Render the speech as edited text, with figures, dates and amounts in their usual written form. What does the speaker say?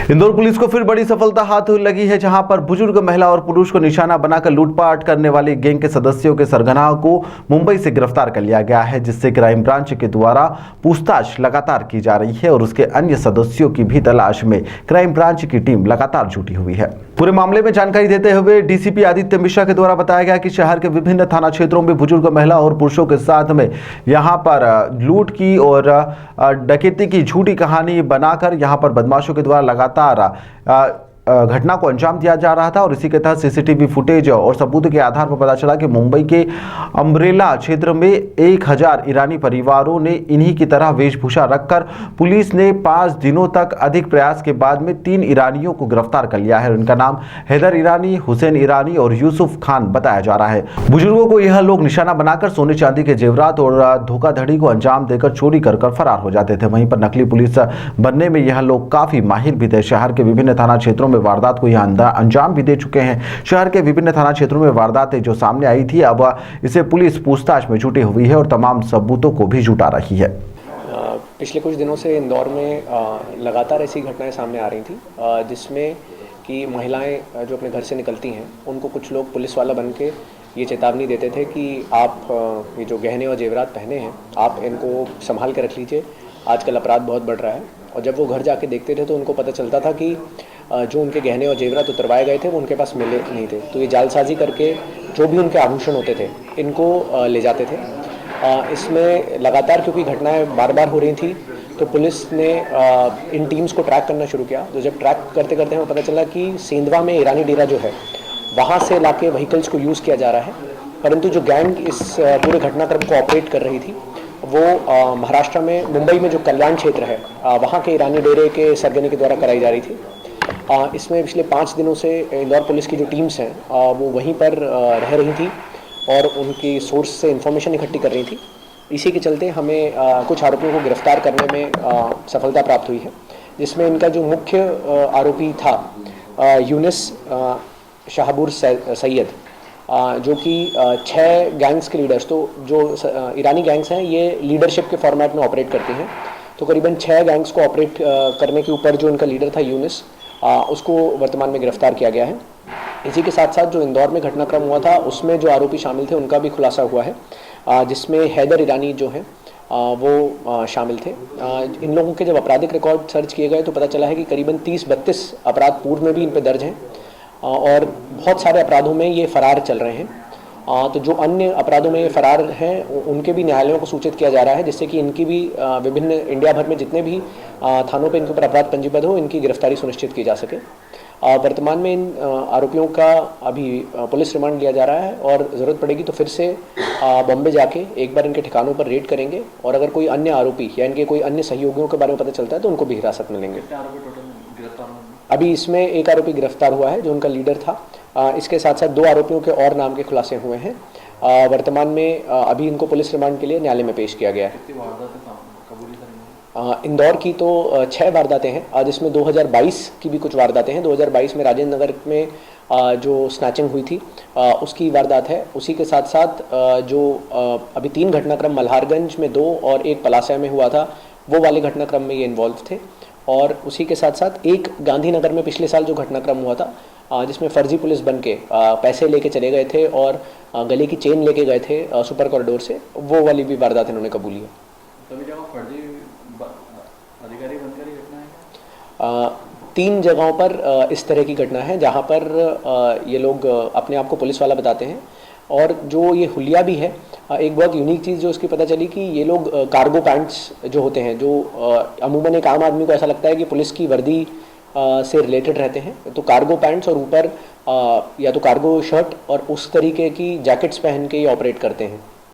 Indore police को फिर बड़ी सफलता हाथ लगी है, जहां पर बुजुर्ग महिला और पुरुष को निशाना बनाकर लूटपाट करने वाली गैंग के सदस्यों के सरगना को मुंबई से गिरफ्तार कर लिया गया है, जिससे क्राइम ब्रांच के द्वारा पूछताछ लगातार की जा रही है और उसके अन्य सदस्यों की भी तलाश में क्राइम ब्रांच की टीम लगातार जुटी हुई है। पूरे मामले में जानकारी देते हुए डीसीपी आदित्य मिश्रा के द्वारा बताया गया कि शहर के विभिन्न थाना क्षेत्रों में बुजुर्ग महिला और पुरुषों के साथ में यहां पर लूट की और डकैती की झूठी कहानी बनाकर यहां पर बदमाशों के द्वारा लगातार घटना को अंजाम दिया जा रहा था और इसी के तहत सीसीटीवी फुटेज और सबूत के आधार पर पता चला कि मुंबई के अम्ब्रेला क्षेत्र में 1000 ईरानी परिवारों ने इन्हीं की तरह वेशभूषा रखकर पुलिस ने 5 दिनों तक अधिक प्रयास के बाद में 3 ईरानियों को गिरफ्तार कर लिया है। उनका नाम हैदर ईरानी, हुसैन ईरानी और यूसुफ खान बताया जा रहा है। बुजुर्गों को यह लोग निशाना बनाकर सोने चांदी के जेवरात और धोखाधड़ी को अंजाम देकर चोरी कर फरार हो जाते थे। वहीं पर नकली पुलिस बनने में यह लोग काफी माहिर भी थे। शहर के विभिन्न थाना क्षेत्रों में वारदात को यह अंजाम भी दे चुके हैं। शहर के विभिन्न थाना क्षेत्रों में वारदातें जो सामने आई थी, अब इसे पुलिस पूछताछ में जुटी हुई है और तमाम सबूतों को भी जुटा रही है। पिछले कुछ दिनों से इंदौर में लगातार ऐसी घटनाएं सामने आ रही थी, जिसमें कि महिलाएं जो अपने घर से निकलती हैं उनको कुछ लोग पुलिस वाला बन के ये चेतावनी देते थे कि आप ये जो गहने और जेवरात पहने हैं आप इनको संभाल के रख लीजिए, आजकल अपराध बहुत बढ़ रहा है। और जब वो घर जाके देखते थे तो उनको पता चलता था कि जो उनके गहने और जेवरात उतरवाए गए थे वो उनके पास मिले नहीं थे। तो ये जालसाजी करके जो भी उनके आभूषण होते थे इनको ले जाते थे। इसमें लगातार क्योंकि घटनाएं बार बार हो रही थी तो पुलिस ने इन टीम्स को ट्रैक करना शुरू किया। तो जब ट्रैक करते करते हमें पता चला कि सेंधवा में ईरानी डेरा जो है वहाँ से लाके व्हीकल्स को यूज़ किया जा रहा है, परंतु जो गैंग इस पूरे घटनाक्रम को ऑपरेट कर रही थी वो महाराष्ट्र में मुंबई में जो कल्याण क्षेत्र है वहाँ के ईरानी डेरे के सरगने के द्वारा कराई जा रही थी। इसमें पिछले 5 दिनों से इंदौर पुलिस की जो टीम्स हैं वो वहीं पर रह रही थी और उनकी सोर्स से इंफॉर्मेशन इकट्ठी कर रही थी। इसी के चलते हमें कुछ आरोपियों को गिरफ्तार करने में सफलता प्राप्त हुई है, जिसमें इनका जो मुख्य आरोपी था यूनिस शाहबूर सैयद, जो कि 6 गैंग्स के लीडर्स, तो जो ईरानी गैंग्स हैं ये लीडरशिप के फॉर्मेट में ऑपरेट करती हैं। तो करीबन 6 गैंग्स को ऑपरेट करने के ऊपर जो इनका लीडर था यूनिस, उसको वर्तमान में गिरफ्तार किया गया है। इसी के साथ साथ जो इंदौर में घटनाक्रम हुआ था उसमें जो आरोपी शामिल थे उनका भी खुलासा हुआ है, जिसमें हैदर ईरानी जो है वो शामिल थे। इन लोगों के जब आपराधिक रिकॉर्ड सर्च किए गए तो पता चला है कि करीबन 30-32 अपराध पूर्व में भी इन पर दर्ज हैं और बहुत सारे अपराधों में ये फरार चल रहे हैं। तो जो अन्य अपराधों में ये फरार हैं उनके भी न्यायालयों को सूचित किया जा रहा है, जिससे कि इनकी भी विभिन्न इंडिया भर में जितने भी थानों पे इनके ऊपर अपराध पंजीबद्ध हो इनकी गिरफ्तारी सुनिश्चित की जा सके। वर्तमान में इन आरोपियों का अभी पुलिस रिमांड लिया जा रहा है और ज़रूरत पड़ेगी तो फिर से बॉम्बे जाके एक बार इनके ठिकानों पर रेड करेंगे और अगर कोई अन्य आरोपी या इनके कोई अन्य सहयोगियों के बारे में पता चलता है तो उनको भी हिरासत में लेंगे। अभी इसमें एक आरोपी गिरफ्तार हुआ है जो उनका लीडर था। इसके साथ साथ 2 आरोपियों के और नाम के खुलासे हुए हैं। वर्तमान में अभी इनको पुलिस रिमांड के लिए न्यायालय में पेश किया गया है। इंदौर की तो 6 वारदातें हैं, जिसमें 2022 की भी कुछ वारदातें हैं। 2022 में राजेंद्र नगर में जो स्नैचिंग हुई थी उसकी वारदात है। उसी के साथ साथ जो अभी 3 घटनाक्रम मल्हारगंज में 2 और 1 पलासा में हुआ था वो वाले घटनाक्रम में ये इन्वॉल्व थे। और उसी के साथ साथ एक गांधीनगर में पिछले साल जो घटनाक्रम हुआ था जिसमें फर्जी पुलिस बन के पैसे लेके चले गए थे और गले की चेन लेके गए थे सुपर कॉरिडोर से, वो वाली भी वारदात इन्होंने कबूली है। अधिकारी बनकर ही घटना है 3 जगहों पर इस तरह की घटना है जहां पर ये लोग अपने आप को पुलिस वाला बताते हैं। और जो ये हुलिया भी है, एक बहुत यूनिक चीज़ जो उसकी पता चली कि ये लोग कार्गो पैंट्स जो होते हैं, जो अमूमन एक आम आदमी को ऐसा लगता है कि पुलिस की वर्दी से रिलेटेड रहते हैं, तो कार्गो पैंट्स और ऊपर या तो कार्गो शर्ट और उस तरीके की जैकेट्स पहन के ये ऑपरेट करते हैं।